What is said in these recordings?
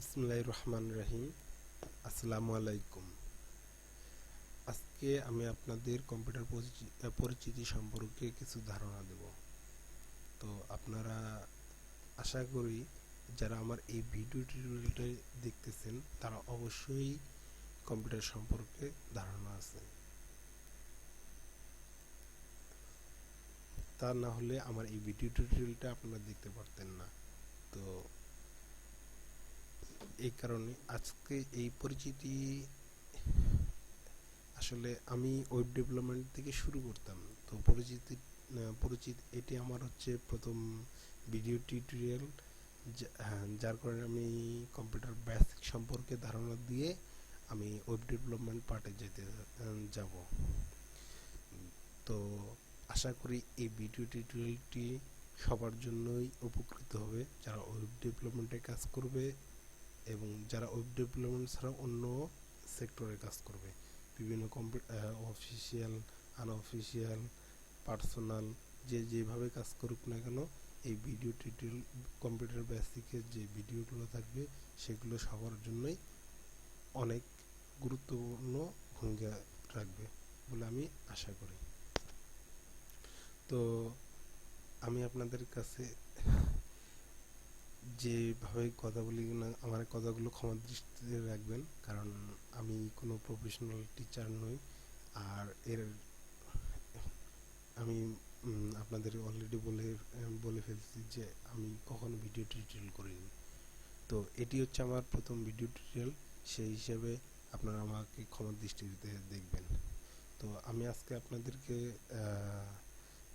বিসমিল্লাহির রহমানির রহিম। আসসালামু আলাইকুম। আজকে আমি আপনাদের কম্পিউটার পরিচিতি সম্পর্কে কিছু ধারণা দেব। তো আপনারা আশা করি যারা আমার এই ভিডিও টিউটোরিয়ালটা দেখতেছেন তারা অবশ্যই কম্পিউটার সম্পর্কে ধারণা আছে। তা না হলে আমার এই ভিডিও টিউটোরিয়ালটা আপনারা দেখতে পারতেন না। তো এই কারণে আজকে এই পরিচিতি আসলে আমি ওয়েব ডেভেলপমেন্ট থেকে শুরু করতাম। তো পরিচিত এটি আমার হচ্ছে প্রথম ভিডিও টিউটোরিয়াল, যার কারণে আমি কম্পিউটার বেসিক সম্পর্কে ধারণা দিয়ে আমি ওয়েব ডেভেলপমেন্ট পার্টে যাব। তো আশা করি এই ভিডিও টিউটোরিয়ালটি সবার জন্যই উপকৃত হবে, যারা ওয়েব ডেভেলপমেন্টে কাজ করবে এবং যারা ওয়েব ডেভেলপমেন্ট ছাড়া অন্য সেক্টরে কাজ করবে। বিভিন্ন অফিসিয়াল, আনঅফিসিয়াল, পার্সোনাল, যে যেভাবে কাজ করুক না কেন, এই ভিডিও টিউটোরিয়াল কম্পিউটার বেসিকের যে ভিডিওগুলো থাকবে সেগুলো সবার জন্যই অনেক গুরুত্বপূর্ণ ভূমিকা রাখবে বলে আমি আশা করি। তো আমি আপনাদের কাছে যেভাবে কথা বলি না, আমার কথাগুলো ক্ষমা দৃষ্টিতে রাখবেন, কারণ আমি কোনো প্রফেশনাল টিচার নই। আর আমি আপনাদের অলরেডি বলে ফেলছি যে আমি কখনো ভিডিও টিউটোরিয়াল করিনি। তো এটি হচ্ছে আমার প্রথম ভিডিও টিউটোরিয়াল, সেই হিসাবে আপনারা আমাকে ক্ষমা দৃষ্টিতে দেখবেন। তো আমি আজকে আপনাদেরকে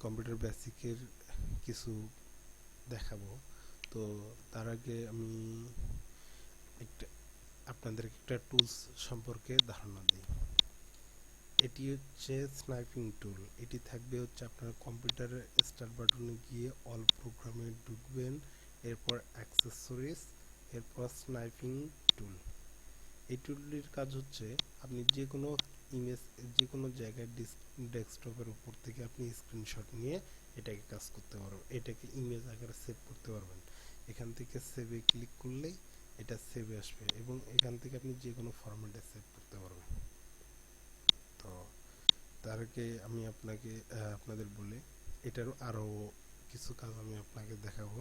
কম্পিউটার বেসিকের কিছু দেখাবো। তো তার আগে আমি আপনাদেরকে একটা টুলস সম্পর্কে ধারণা দিই। এটি হচ্ছে স্নাইপিং টুল। এটি থাকবে হচ্ছে আপনার কম্পিউটারের স্টার্ট বাটনে গিয়ে অল প্রোগ্রামে ঢুকবেন, এরপর অ্যাক্সেসরিজ, এরপর স্নাইপিং টুল। এই টুলটির কাজ হচ্ছে আপনি যে কোনো ইমেজ যে কোনো জায়গায় ডেস্কটপের উপর থেকে আপনি স্ক্রিনশট নিয়ে এটাকে কাজ করতে পারবেন, এটাকে ইমেজ আকারে সেভ করতে পারবেন। এখান থেকে সেভে ক্লিক করলেই এটা সেভে আসবে এবং এখান থেকে আপনি যে কোনো ফরম্যাটে সেভ করতে পারবেন। তো তার আগে আমি আপনাদের বলি এটারও আরও কিছু কাজ আমি আপনাকে দেখাবো।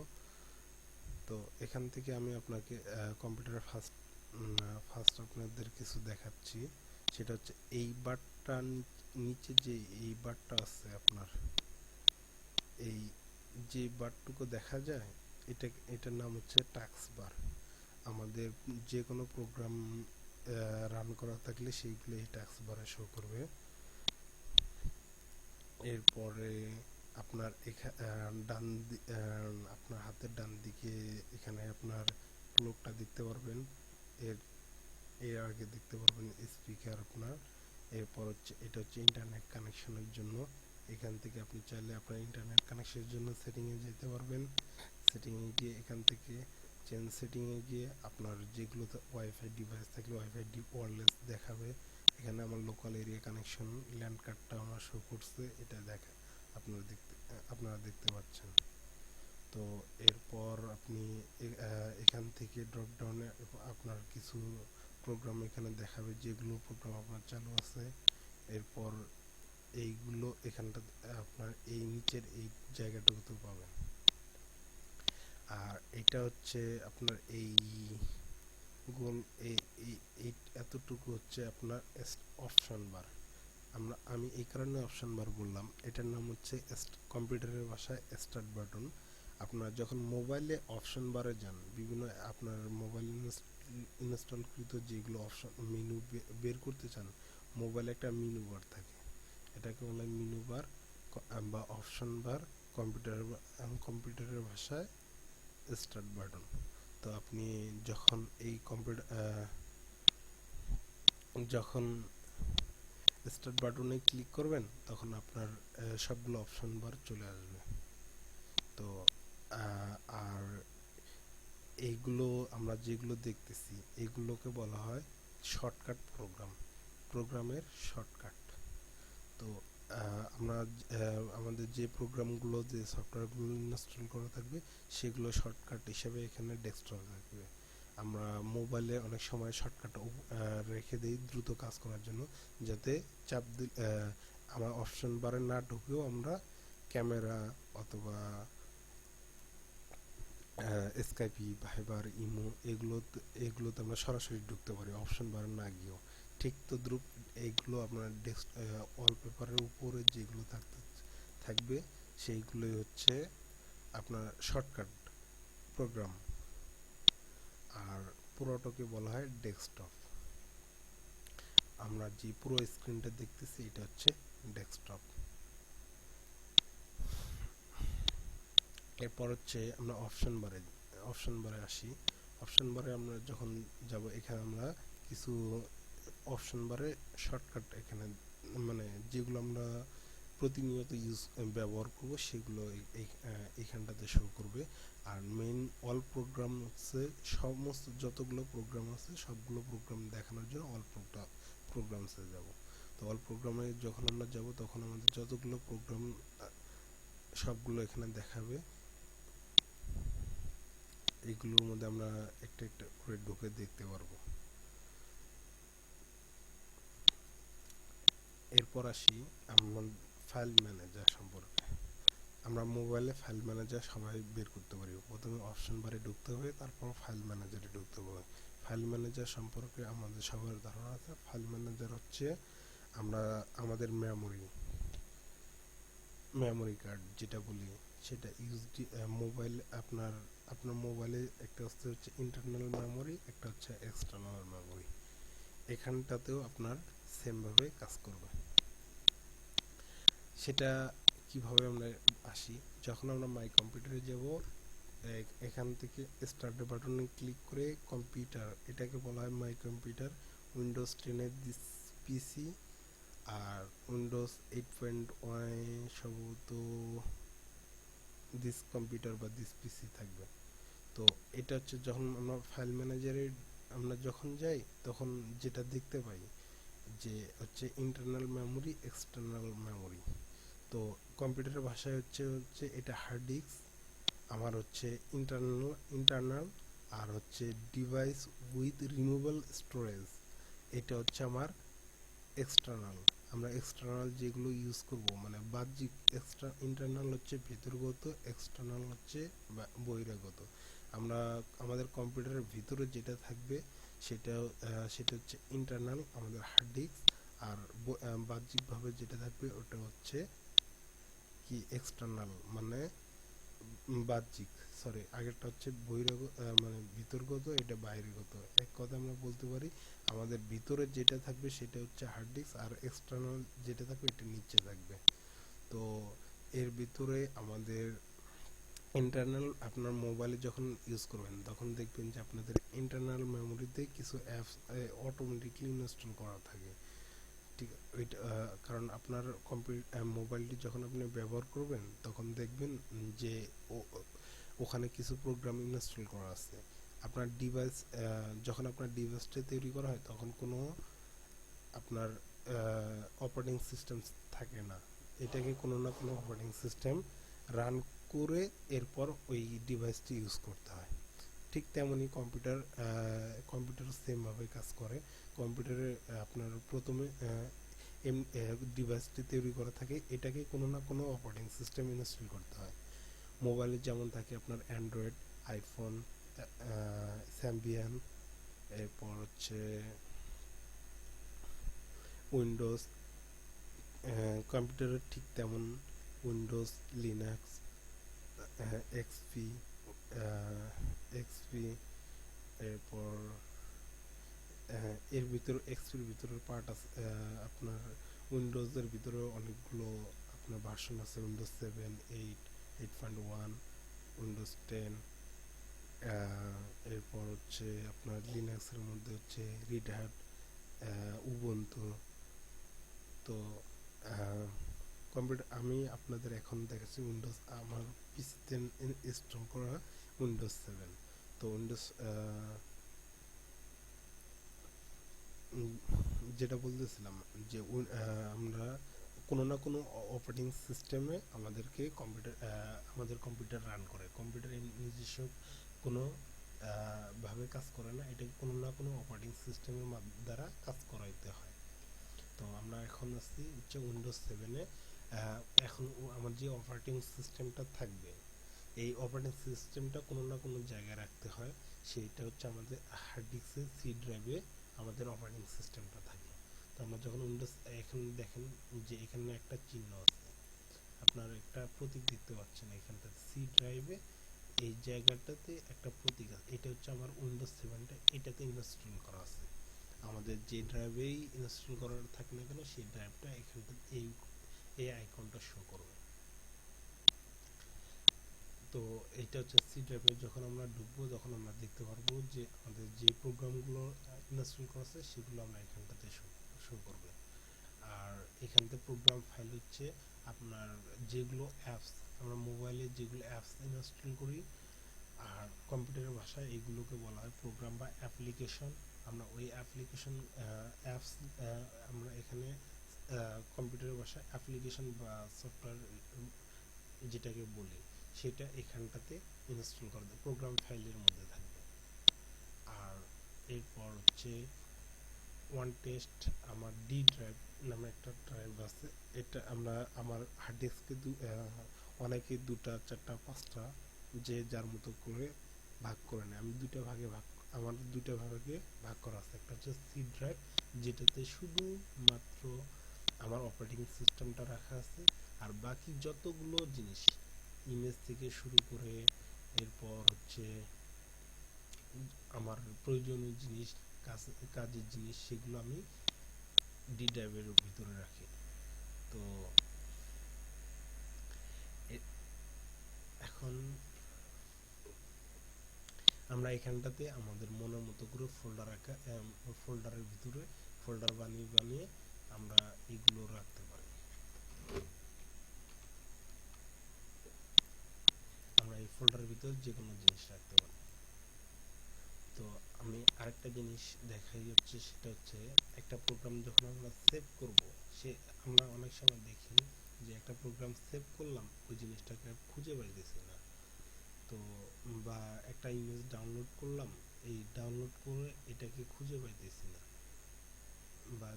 তো এখান থেকে আমি আপনাকে কম্পিউটারের ফার্স্ট আপনাদের কিছু দেখাচ্ছি। সেটা হচ্ছে এই বারটা, নিচে যে এই বারটা আছে আপনার, এই যে বারটুকু দেখা যায় এটার নাম হচ্ছে টাস্ক বার। আমাদের যে কোনো প্রোগ্রাম রান করা থাকলে সেইগুলো এই টাস্ক বারে শো করবে। এরপরে আপনার আপনার হাতের ডান দিকে এখানে আপনার ক্লকটা দেখতে পারবেন। এর এর আগে দেখতে পারবেন স্পিকার আপনার। এরপর হচ্ছে এটা হচ্ছে ইন্টারনেট কানেকশনের জন্য। এখান থেকে আপনি চাইলে আপনার ইন্টারনেট কানেকশনের জন্য সেটিংয়ে যেতে পারবেন। সেটিংয়ে গিয়ে এখান থেকে চেঞ্জ সেটিংয়ে গিয়ে আপনার যেগুলোতে ওয়াইফাই ডিভাইস থাকলে ওয়াইফাই ওয়্যারলেস দেখাবে। এখানে আমার লোকাল এরিয়া কানেকশন ল্যান্ড কার্ডটা আমার শো করছে, এটা দেখা আপনারা দেখতে পাচ্ছেন। তো এরপর আপনি এখান থেকে ড্রপ ডাউনে আপনার কিছু প্রোগ্রাম এখানে দেখাবে, যেগুলো প্রোগ্রাম আপনার চালু আছে। এরপর এইগুলো এখানটা আপনার এই নিচের এই জায়গাটুকুতে পাবেন। আর এটা হচ্ছে আপনার এই গোল এই এতটুকু হচ্ছে আপনার অপশন বার। আমি এই কারণে অপশন বার বললাম, এটার নাম হচ্ছে কম্পিউটারের ভাষায় স্টার্ট বাটন। আপনার যখন মোবাইলে অপশন বারে যান, বিভিন্ন আপনার মোবাইল ইনস্টলকৃত যেগুলো অপশন মেনু বের করতে চান, মোবাইলে একটা মেনু বার থাকে, এটাকে বলে মেনু বার বা অপশন বার। কম্পিউটারের ভাষায় স্টার্ট বাটন। তো আপনি যখন এই যখন স্টার্ট বাটনে ক্লিক করবেন তখন আপনার সবগুলো অপশন বার চলে আসবে। তো আর এইগুলো আমরা যেগুলো দেখতেছি এগুলোকে বলা হয় শর্টকাট প্রোগ্রামের শর্টকাট। তো আমরা আমাদের যে প্রোগ্রামগুলো, যে সফটওয়্যারগুলো ইনস্টল করা থাকবে সেগুলো শর্টকাট হিসেবে এখানে ডেস্কটপে থাকবে। আমরা মোবাইলে অনেক সময় শর্টকাট রেখে দিই দ্রুত কাজ করার জন্য, যাতে চাপ আমার অপশন বারে না ঢুকেও আমরা ক্যামেরা অথবা স্কাইপি, ভাইবার, ইমো এগুলোতে আমরা সরাসরি ঢুকতে পারি অপশন বারে না গিয়েও। ঠিক তো দ্রুপ এইগুলো আপনার ডেস্ক ওয়ালপেপারের উপরে যেগুলো থাকবে সেইগুলোই হচ্ছে আপনার শর্টকাট প্রোগ্রাম, আর পুরোটাকে বলা হয় ডেস্কটপ। আমরা যে পুরো স্ক্রিনটা দেখতেছি এটা হচ্ছে ডেস্কটপ। এরপর হচ্ছে আমরা অপশন বারে আসি। অপশন বারে আমরা যখন যাব, এখানে আমরা কিছু অপশন বারে শর্টকাট এখানে মানে যেগুলো আমরা প্রতিনিয়ত ব্যবহার করব সেগুলো এইখানটাতে শো করবে। আর মেইন অল প্রোগ্রাম হচ্ছে সমস্ত যতগুলো প্রোগ্রাম আছে সবগুলো প্রোগ্রাম দেখানোর জন্য অল প্রোগ্রামসে যাব। তো অল প্রোগ্রামে যখন আমরা যাব তখন আমাদের যতগুলো প্রোগ্রাম সবগুলো এখানে দেখাবে। এইগুলোর মধ্যে আমরা একটা একটা করে ঢুকে দেখতে পারবো। এরপর আসি আমরা ফাইল ম্যানেজার সম্পর্কে। আমরা মোবাইলে ফাইল ম্যানেজার সবাই বের করতে পারি। প্রথমে অপশন বারে ঢুকতে হবে, তারপর ফাইল ম্যানেজারে ঢুকতে হবে। ফাইল ম্যানেজার সম্পর্কে আমাদের সবার ধারণা আছে। ফাইল ম্যানেজার হচ্ছে আমরা আমাদের মেমোরি কার্ড যেটা বলি সেটা মোবাইল আপনার মোবাইলে একটা হচ্ছে ইন্টারনাল মেমোরি, একটা হচ্ছে এক্সটার্নাল মেমোরি। এখানটাতেও আপনার সেম ভাবে কাজ করবে। সেটা কিভাবে আমরা আসি, যখন আমরা মাই কম্পিউটারে যাব, এখান থেকে স্টার্ট বাটনে ক্লিক করে কম্পিউটার, এটাকে বলা হয় মাই কম্পিউটার। উইন্ডোজ 10 এর দিস পিসি আর উইন্ডোজ 8.1 সম্ভবত দিস কম্পিউটার বা দিস পিসি থাকবে। তো এটা হচ্ছে যখন আমরা ফাইল ম্যানেজারে আমরা যখন যাই তখন যেটা দেখতে পাই যে হচ্ছে ইন্টারনাল মেমোরি, এক্সটার্নাল মেমোরি। তো কম্পিউটারের ভাষায় হচ্ছে এটা হার্ড ডিস্ক, আমার হচ্ছে ইন্টারনাল, আর হচ্ছে ডিভাইস উইথ রিমুভেবল স্টোরেজ, এটা হচ্ছে আমার এক্সটার্নাল। আমরা এক্সটার্নাল যেগুলো ইউজ করব মানে বাহ্যিক, ইন্টারনাল হচ্ছে ভেতরগত, এক্সটার্নাল হচ্ছে বহিরাগত। আমরা আমাদের কম্পিউটারের ভিতরে যেটা থাকবে সেটা হচ্ছে ইন্টারনাল, আমাদের হার্ড ডিস্ক। আর বাহ্যিকভাবে যেটা থাকবে ওটা হচ্ছে কি এক্সটার্নাল, মানে বাহ্যিক, সরি আগেরটা হচ্ছে বহিরাগত মানে ভিতরগত, এটা বাইরেগত। এক কথা আমরা বলতে পারি আমাদের ভিতরে যেটা থাকবে সেটা হচ্ছে হার্ড ডিস্ক, আর এক্সটার্নাল যেটা থাকবে এটা নিচে থাকবে। তো এর ভিতরে আমাদের ইন্টারনাল, আপনার মোবাইলে যখন ইউজ করবেন তখন দেখবেন যে আপনাদের ইন্টারনাল মেমোরিতে কিছু অ্যাপস অটোমেটিকলি ইনস্টল করা থাকে। ঠিক ওইটা কারণ আপনার মোবাইলটি যখন আপনি ব্যবহার করবেন তখন দেখবেন যে ওখানে কিছু প্রোগ্রাম ইনস্টল করা আছে। আপনার ডিভাইস যখন আপনার ডিভাইসটা তৈরি করা হয় তখন কোনো আপনার অপারেটিং সিস্টেম থাকে না, এটাকে কোনো না কোনো অপারেটিং সিস্টেম রান করে এরপর ওই ডিভাইসটি ইউজ করতে হয়। ঠিক তেমনই কম্পিউটার সেমভাবে কাজ করে। কম্পিউটারে আপনার প্রথমে ডিভাইসটি তৈরি করা থাকে, এটাকে কোনো না কোনো অপারেটিং সিস্টেম ইনস্টল করতে হয়। মোবাইলে যেমন থাকে আপনার অ্যান্ড্রয়েড, আইফোন, স্যাম্বিয়ান, এরপর হচ্ছে উইন্ডোজ। কম্পিউটারের ঠিক তেমন উইন্ডোজ, লিনাক্স, এক্সপি, এক্সপি, এরপর এর ভিতরে এক্সপির ভিতরে পার্ট আছে। আপনার উইন্ডোজের ভিতরে অনেকগুলো আপনার ভার্সন আছে, উইন্ডোজ 7, 8, 8.1, উইন্ডোজ 10। এরপর হচ্ছে আপনার লিনাক্সের মধ্যে হচ্ছে রিড হ্যাট, উবুন্টু। তো কম্পিউটার আমি আপনাদের এখন দেখাচ্ছি উইন্ডোজ, আমার পিসিতে ইনস্টল করা উইন্ডোজ 7। তো উইন্ডোজ যেটা বলতেছিলাম যে আমরা কোনো না কোনো অপারেটিং সিস্টেমে আমাদের কম্পিউটার রান করে। কম্পিউটার নিজস্ব কোনো ভাবে কাজ করে না, এটা কোনো না কোনো অপারেটিং সিস্টেমের দ্বারা কাজ করাইতে হয়। তো আমরা এখন আছি হচ্ছে উইন্ডোজ 7-এ। এখন আমার যে অপারেটিং সিস্টেমটা থাকবে, এই অপারেটিং সিস্টেমটা কোনো না কোনো জায়গায় রাখতে হয়। সেইটা হচ্ছে আমাদের হার্ড ডিস্কে, সি ড্রাইভে আমাদের অপারেটিং সিস্টেমটা থাকে। তো আমরা যখন উইন্ডোজ, এখানে দেখেন যে এখানে একটা চিহ্ন আছে, আপনার একটা প্রতীক দেখতে পাচ্ছেন এখানটাতে, সি ড্রাইভে এই জায়গাটাতে একটা প্রতীক আছে। এটা হচ্ছে আমার উইন্ডোজ 7টা এটাতে ইনস্টল করা আছে। আমাদের যে ড্রাইভেই ইনস্টল করার থাকে না কেন, সেই ড্রাইভটা এখানটা এই আইকনটা শো করবে। তো এটা হচ্ছে সি ড্রাইভে যখন আমরা ঢুকবো, যখন আমরা দেখতে পারবো যে আমাদের যে প্রোগ্রামগুলো ইনস্টল করা আছে সেগুলো আমরা এখানটাতে শো করবে। আর এখানতে প্রোগ্রাম ফাইল হচ্ছে আপনার যেগুলো অ্যাপস, আমরা মোবাইলে যেগুলো অ্যাপস ইনস্টল করি আর কম্পিউটারের ভাষায় এইগুলোকে বলা হয় প্রোগ্রাম বা অ্যাপ্লিকেশন। আমরা ওই অ্যাপ্লিকেশন অ্যাপস আমরা এখানে কম্পিউটারের ভাষায় অ্যাপ্লিকেশন বা সফটওয়্যার যেটাকে বলি, সেটা এখানটাতে ইনস্টল করে দেয়, প্রোগ্রাম ফাইলের মধ্যে থাকবে। আর এরপর হচ্ছে ওয়ান টেস্ট, আমার ডি ড্রাইভ নামে একটা ড্রাইভ আছে। এটা আমরা আমার হার্ড ডিস্কে অনেকে 2টা 4টা 5টা যে যার মতো করে ভাগ করে নেয়। আমি 2টা ভাগে আমার 2টা ভাগে ভাগ করা আছে। একটা হচ্ছে সি ড্রাইভ, যেটাতে শুধুমাত্র আমার অপারেটিং সিস্টেমটা রাখা আছে, আর বাকি যতগুলো জিনিস ইমেজ থেকে শুরু করে এরপর হচ্ছে আমার প্রয়োজনীয় জিনিস, কাজের জিনিস, সেগুলো আমি ডি ড্রাইভের ভিতরে রাখি। তো এখন আমরা এখানটাতে আমাদের মনের মতো করে ফোল্ডার রাখা, ফোল্ডারের ভিতরে ফোল্ডার বানিয়ে বানিয়ে আমরা এগুলো রাখতে পারি। আমরা এই ফোল্ডারের ভিতরে যে কোনো জিনিস রাখতে পারি। তো আমি আরেকটা জিনিস দেখাই হচ্ছে, সেটা হচ্ছে একটা প্রোগ্রাম যখন আমরা সেভ করব, সে আমরা অনেক সময় দেখি যে একটা প্রোগ্রাম সেভ করলাম, ওই জিনিসটাকে খুঁজে পাইতেছি না। তো বা একটা ইমেজ ডাউনলোড করলাম, এই ডাউনলোড করে এটাকে খুঁজে পাইতেছি না, বা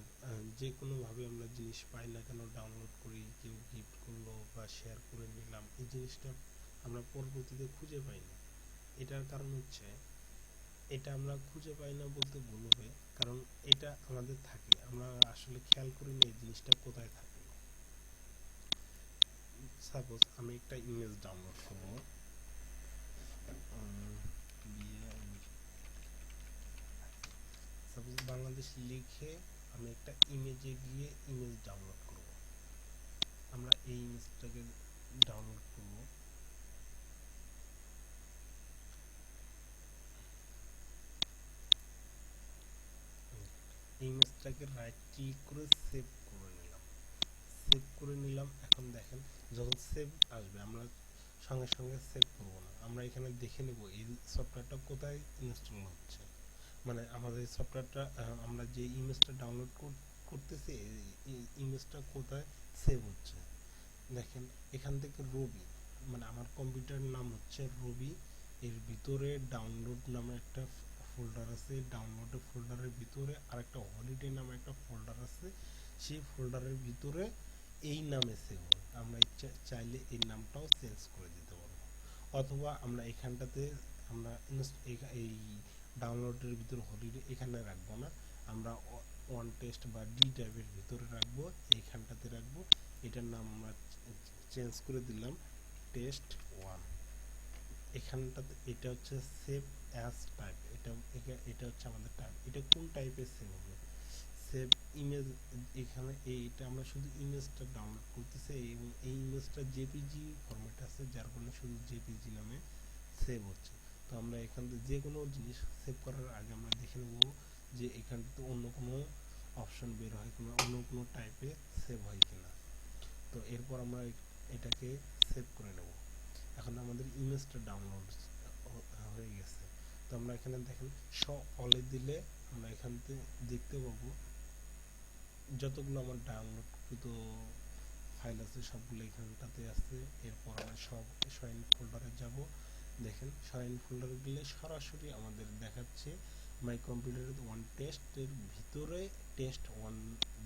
যে কোনোভাবে আমরা জিনিস পাই না কেন, ডাউনলোড করি, কেউ গিফট করলো বা শেয়ার করে নিলাম, এই জিনিসটা আমরা পরবর্তীতে খুঁজে পাই না। এটার কারণ হচ্ছে, এটা আমরা খুঁজে পাই না বলতে ভুল হবে, কারণ এটা আমাদের থাকে, আমরা আসলে খেয়াল করি না এই জিনিসটা কোথায় থাকলো। সাপোজ আমি একটা ইমেজ ডাউনলোড করব, সাপোজ বাংলাদেশ লিখে আমি একটা ইমেজে গিয়ে ইমেজ ডাউনলোড করব। আমরা এই ইমেজটাকে ডাউনলোড করব, ইমেজটাকে রাইট ক্লিক করে সেভ করে নিলাম, সেভ করে নিলাম। এখন দেখেন যখন সেভ আসবে, আমরা সঙ্গে সঙ্গে সেভ করব না, আমরা এখানে দেখে নেব এই সফটওয়্যারটা কোথায় ইনস্টল হচ্ছে, মানে আমাদের সফটওয়্যারটা, আমরা যে ইমেজটা ডাউনলোড করতেছি এই ইমেজটা কোথায় সেভ হচ্ছে। দেখেন এখান থেকে রবি, মানে আমার কম্পিউটারের নাম হচ্ছে রবি, এর ভিতরে ডাউনলোড নামে একটা ফোল্ডার আছে, ডাউনলোড ফোল্ডারের ভিতরে আরেকটা হলিডে নামে একটা ফোল্ডার আছে, সেই ফোল্ডারের ভিতরে এই নামে সেভ হবে। আমরা চাইলে এই নামটাও চেঞ্জ করে দিতে পারবো, অথবা আমরা এখানটাতে আমরা এই ডাউনলোডের ভিতরে হলিডে এখানে রাখবো না, আমরা ওয়ান টেস্ট বা ডি ড্রাইভের ভিতরে রাখবো, এইখানটাতে রাখবো। এটার নাম আমরা চেঞ্জ করে দিলাম টেস্ট 1। এখানটাতে এটা হচ্ছে সেভ অ্যাজ টাইপ, এটা হচ্ছে আমাদের টাইপ, এটা কোন টাইপের সেভ হবে, সেভ ইমেজ। এখানে এইটা আমরা শুধু ইমেজটা ডাউনলোড করতেছি এবং এই ইমেজটা জেপিজি ফরম্যাট আছে, যার কারণে শুধু জেপিজি নামে সেভ হচ্ছে। তো আমরা এখান থেকে যে কোনো জিনিস সেভ করার আগে আমরা দেখে নেব যে এখানটাতে অন্য কোনো অপশন বের হয় কিনা, অন্য কোনো টাইপে সেভ হয় কিনা। তো এরপর আমরা এটাকে সেভ করে নেব। এখন আমাদের ইমেজটা ডাউনলোড হয়ে গেছে। তো আমরা এখানে দেখেন অলে দিলে আমরা এখান থেকে দেখতে পাবো যতগুলো আমার ডাউনলোডকৃত ফাইল আছে সবগুলো এখানটাতে আছে। এরপর আমরা সব ফোল্ডারে যাব, দেখেন সাইন ফোল্ডার গেলে সরাসরি আমাদের দেখাচ্ছে মাই কম্পিউটার ওয়ান টেস্টের ভিতরে টেস্ট ওয়ান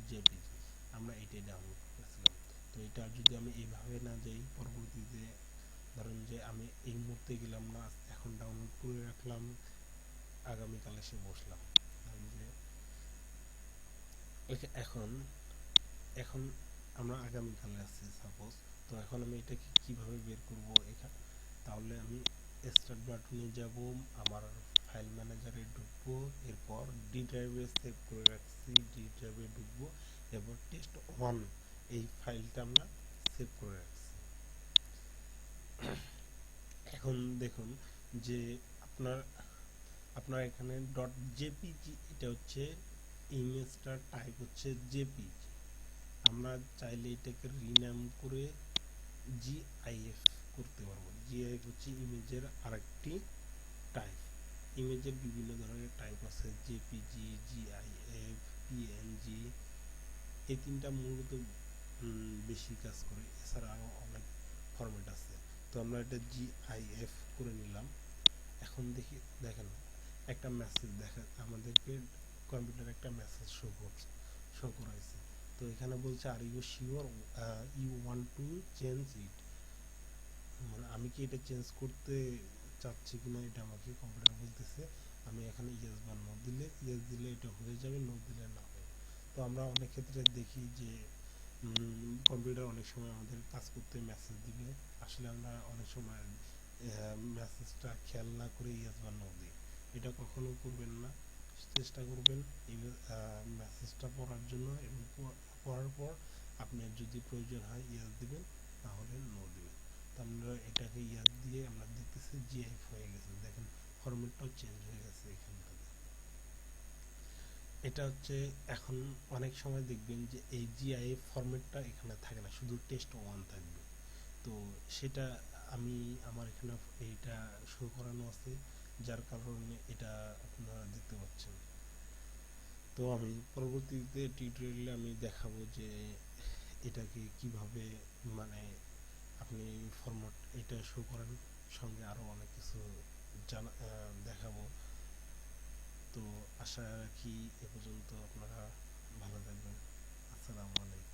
জেপিজি, আমরা এটাই ডাউনলোড করেছিলাম। তো এটা যদি আমি এইভাবে না যাই, পরবর্তীতে ধরেন যে আমি এই মুহূর্তে গেলাম না, এখন ডাউনলোড করে রাখলাম, আগামীকাল এসে বসলাম, ধরেন যে এখন এখন আমরা আগামীকালে আছি সাপোজ। তো এখন আমি এটাকে কিভাবে বের করব এখানে, তাহলে আমি স্টার্ট বাটনে যাব, আমার ফাইল ম্যানেজারে ঢুকবো, এরপর ডি ড্রাইভে সেভ করে রাখছি, ডি ড্রাইভে ঢুকবো, এরপর টেস্ট ওয়ান এই ফাইলটা আমরা সেভ করে রাখছি। এখন দেখুন যে আপনার আপনার এখানে ডট জেপিজি, এটা হচ্ছে ইমেজটার টাইপ হচ্ছে জেপিজি। আমরা চাইলে এটাকে রিনাম করে জিআইএফ করতে পারবো। জিআইএফ হচ্ছে ইমেজের আরেকটি টাইপ। ইমেজের বিভিন্ন ধরনের টাইপ আছে, জেপিজি, জিআইএফ, পিএনজি, এই তিনটা মূলত বেশি কাজ করে, এছাড়া আরও অনেক ফরম্যাট আছে। তো আমরা এটা জিআইএফ করে নিলাম। এখন দেখেন একটা মেসেজ দেখা আমাদেরকে কম্পিউটারে একটা মেসেজ শো করাইছে। তো এখানে বলছে are you sure you want to change it, মানে আমি কি এটা চেঞ্জ করতে চাচ্ছি কিনা এটা আমাকে কম্পিউটার বলতেছে। আমি এখানে ইয়েস বা নো দিলে, ইয়েস দিলে এটা হয়ে যাবে, নো দিলে না হবে। তো আমরা অনেক ক্ষেত্রে দেখি যে কম্পিউটার অনেক সময় আমাদের কাজ করতে মেসেজ দিবে, আসলে আমরা অনেক সময় মেসেজটা খেয়াল না করে ইয়েস বা নো দিই। এটা কখনো করবেন না, চেষ্টা করবেন এই মেসেজটা পড়ার জন্য, এবং পড়ার পর আপনার যদি প্রয়োজন হয় ইয়েস দিবেন, তাহলে নো দিবেন। তো আমরা এটাকে ইয়েস দিয়ে আমরা দেখতেছি জিআইএফ হয়ে গেছে, দেখেন ফরম্যাটটাও চেঞ্জ হয়ে গেছে এখান থেকে। এটা হচ্ছে এখন অনেক সময় দেখবেন যে এই জিআইএফ ফরম্যাটটা এখানে থাকে না, শুধু টেস্ট ওয়ান থাকবে। তো সেটা আমি আমার এখানে এইটা শো করানো আছে, যার কারণে এটা আপনারা দেখতে পাচ্ছেন। তো আমি পরবর্তীতে টিউটোরিয়ালে আমি দেখাবো যে এটাকে কিভাবে, মানে আপনি ফরম্যাট এটা শো করেন, সঙ্গে আরও অনেক কিছু জানা দেখাবো। তো আশা রাখি এ পর্যন্ত আপনারা ভালো থাকবেন। আসসালামু আলাইকুম।